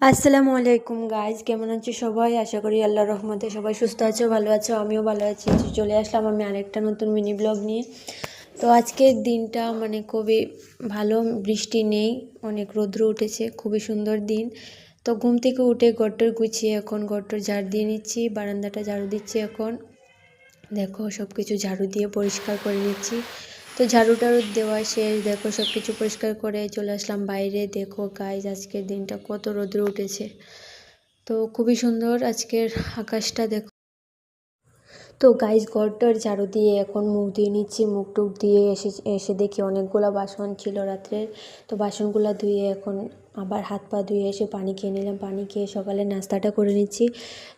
আসসালামু আলাইকুম গাইজ, কেমন আছো সবাই? আশা করি আল্লাহর রহমতে সবাই সুস্থ আছো, ভালো আছো। আমিও ভালো আছি। চলে আসলাম আমি আরেকটা নতুন মিনি ব্লগ নিয়ে। তো আজকের দিনটা খুবই ভালো, বৃষ্টি নেই, অনেক রৌদ্র উঠেছে, খুবই সুন্দর দিন। তো ঘুম থেকে উঠে ঘরটর গুছিয়ে এখন ঘরটর ঝাড় দিয়ে নিচ্ছি, বারান্দাটা ঝাড়ু দিচ্ছি। এখন দেখো সব কিছু ঝাড়ু দিয়ে পরিষ্কার করে নিচ্ছি। তো ঝাড়ু টাড়ু দেওয়া শেষ, দেখো সব কিছু পরিষ্কার করে চলে আসলাম বাইরে। দেখো গাইজ, আজকের দিনটা কত রৌদ্র উঠেছে। তো খুবই সুন্দর আজকের আকাশটা দেখো। তো গাইজ, ঘরটার ঝাড়ু দিয়ে এখন মুখ ধুয়ে নিচ্ছি। মুখ টুক দিয়ে এসে দেখি অনেকগুলো বাসন ছিল রাত্রের। তো বাসনগুলো ধুয়ে এখন আবার হাত পা ধুয়ে এসে পানি খেয়ে নিলাম। পানি খেয়ে সকালে নাস্তাটা করে নিচ্ছি।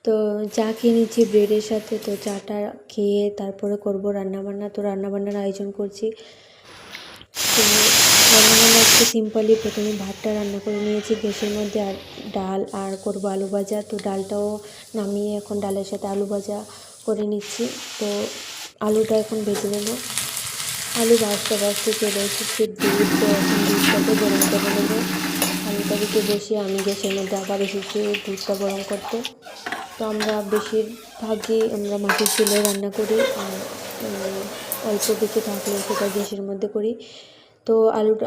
তো চা খেয়ে নিচ্ছি ব্রেডের সাথে। তো চাটা খেয়ে তারপরে করব রান্নাবান্না। তো রান্নাবান্নার আয়োজন করছি। তো রান্নাবান্না একটু সিম্পলি প্রথমে ভাতটা রান্না করে নিয়েছি গ্যাসের মধ্যে, আর ডাল আর করবো আলু ভাজা। তো ডালটাও নামিয়ে এখন ডালের সাথে আলু ভাজা করে নিচ্ছি। তো আলুটা এখন ভেজে নেব। আলু ভাজতে চলে এসেছি দুধ। তো এখন দুধটাকে গরম করে নেব। আলুটা দিকে বসিয়ে আমি গ্যাসের মধ্যে আবার এসেছি দুধটা গরম করতে। তো আমরা বেশিরভাগই মাটির চুলায় রান্না করি, আর অল্প কিছু থাকলে সেটা গ্যাসের মধ্যে করি। তো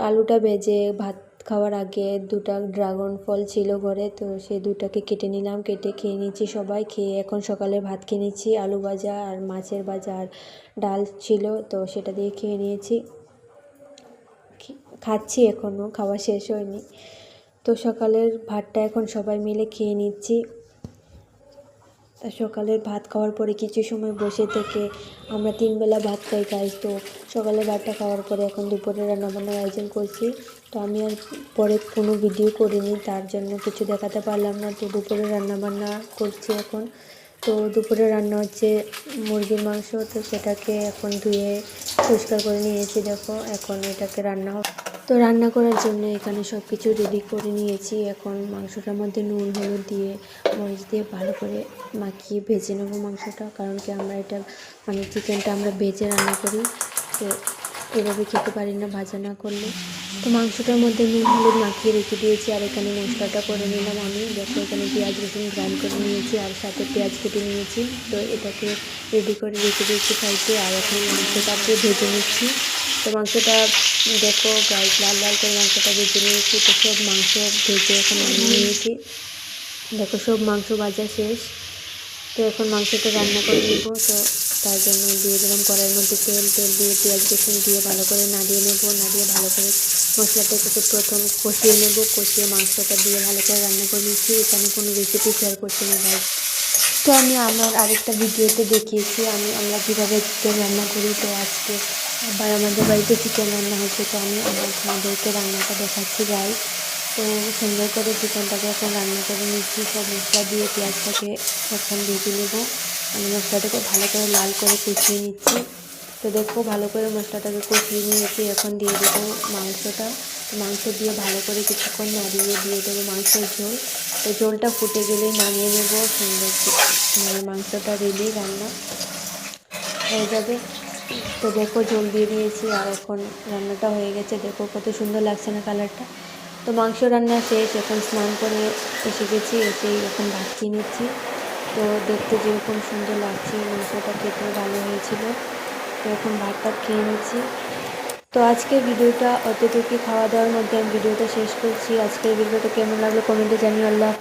আলুটা ভেজে ভাত খাওয়ার আগে দুটা ড্রাগন ফল ছিল ঘরে। তো সেই দুটাকে কেটে নিলাম, কেটে খেয়ে নিচ্ছি সবাই। খেয়ে এখন সকালে ভাত খেয়ে নিচ্ছি। আলু ভাজা আর মাছের ভাজা আর ডাল ছিল, তো সেটা দিয়ে খেয়ে নিয়েছি। খাচ্ছি, এখনও খাওয়া শেষ হয়নি। তো সকালের ভাতটা এখন সবাই মিলে খেয়ে নিচ্ছি। সকালের ভাত খাওয়ার পরে কিছু সময় বসে থেকে আমরা 3 বেলা ভাত খাই গাইজ। তো সকালের ভাতটা খাওয়ার পরে এখন দুপুরে রান্নাবান্নার আয়োজন করছি। তো আমি আর পরে কোনো ভিডিও করিনি, তার জন্য কিছু দেখাতে পারলাম না। তো দুপুরে রান্নাবান্না করছি এখন। তো দুপুরে রান্না হচ্ছে মুরগির মাংস। তো সেটাকে এখন ধুয়ে পরিষ্কার করে নিয়েছি। দেখো এখন এটাকে রান্না হবে। তো রান্না করার জন্য এখানে সব কিছু রেডি করে নিয়েছি। এখন মাংসটার মধ্যে নুন হলুদ দিয়ে মরিচ দিয়ে ভালো করে মাখিয়ে ভেজে নেবো মাংসটা। কারণ কি আমরা এটা চিকেনটা আমরা ভেজে রান্না করি, তো এভাবে খেতে পারি না ভাজা না করলে। তো মাংসটার মধ্যে নুন হলুদ মাখিয়ে রেখে দিয়েছি। আর এখানে মশলাটা করে নিলাম আমি। দেখো এখানে পেঁয়াজ রসুন গ্রাইন্ড করে নিয়েছি, আর সাথে পেঁয়াজ কেটে নিয়েছি। তো এটাকে রেডি করে রেখে দিয়েছি সাইডে। আর এখন মাংসটাকে ভেজে নিচ্ছি। তো মাংসটা দেখো গাইজ, লাল লাল করে মাংসটা ভেজে নিয়েছি। তো সব মাংস ভেজে এখন নামিয়ে নিয়েছি। দেখো সব মাংস ভাজা শেষ। তো এখন মাংসটা রান্না করে নেব। তো তার জন্য দিয়ে দিলাম কড়াইয়ের মধ্যে তেল দিয়ে পেঁয়াজ রসুন দিয়ে ভালো করে নাড়িয়ে নেব। নাড়িয়ে ভালো করে মশলাটাকে প্রথম কষিয়ে নেব। কষিয়ে মাংসটা দিয়ে ভালো করে রান্না করে নিচ্ছি। এখানে কোনো রেসিপি শেয়ার করছি না গাইজ। তো আমি আমার আরেকটা ভিডিওতে দেখিয়েছি আমরা কীভাবে চিকেন রান্না করি। তো আজকে আবার আমাদের বাড়িতে চিকেন রান্না হচ্ছে। তো আমি আপনাদেরকে রান্নাটা দেখাচ্ছি গাইজ। তো সুন্দর করে চিকেনটাকে এখন রান্না করে নিচ্ছি। সব মশলা দিয়ে পেঁয়াজটাকে এখন ভেজে নেব। আমি মশলাটাকে ভালো করে লাল করে কষিয়ে নিচ্ছি। তো দেখো ভালো করে মশলাটাকে কষিয়ে নিয়েছি। এখন দিয়ে দেবো মাংসটা। মাংস দিয়ে ভালো করে কিছুক্ষণ নাড়িয়ে দিয়ে দেবো মাংসের ঝোল। তো ঝোলটা ফুটে গেলেই নামিয়ে নেব। সুন্দর মাংসটা রেডি, রান্না হয়ে যাবে। তো দেখো ঝোল দিয়ে দিয়েছি, আর এখন রান্নাটা হয়ে গেছে। দেখো কত সুন্দর লাগছে না কালারটা। তো মাংস রান্না শেষ, এখন স্নান করে এসে গেছি। এসেই এখন ভাত খেয়ে নিচ্ছি। তো দেখতে যেরকম সুন্দর লাগছে, মাংসটা খেতেও ভালো হয়েছিল। তো এখন ভাতটা খেয়ে নিচ্ছি। তো আজকের ভিডিওটা অতটুকু, খাওয়া দাওয়ার মধ্যে আমি ভিডিওটা শেষ করছি। আজকের ভিডিওটা কেমন লাগলো কমেন্টে জানিও। আল্লাহ হাফেজ।